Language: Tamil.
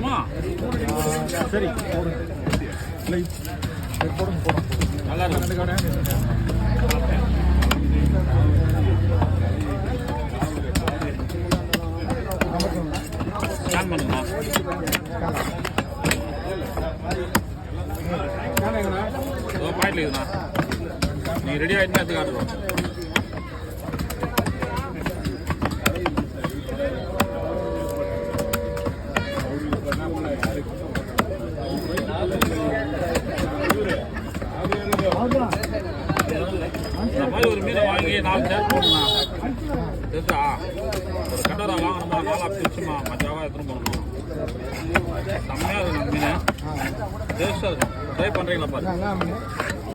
போடுமா? சரி போடுங்க. நல்லா இருக்கு. ஸ்கேன் பண்ணுங்கண்ணா. பாயிண்ட்ல இருக்குண்ணா. நீ ரெடி ஆகிட்டுனா எடுத்து காட்டுறோம். இந்த மாதிரி ஒரு மீனை வாங்கி 4 சேர் போடணும். தெரிஞ்சா ஒரு கட்டரை வாங்கணுமா 4 பிடிச்சுமா மஜாவாக எடுத்துன்னு போகணும். செம்மையாக இருக்கும் மீன். டேஸ்ட்டாக இருக்கும். ட்ரை பண்ணுறீங்களா பாருங்க.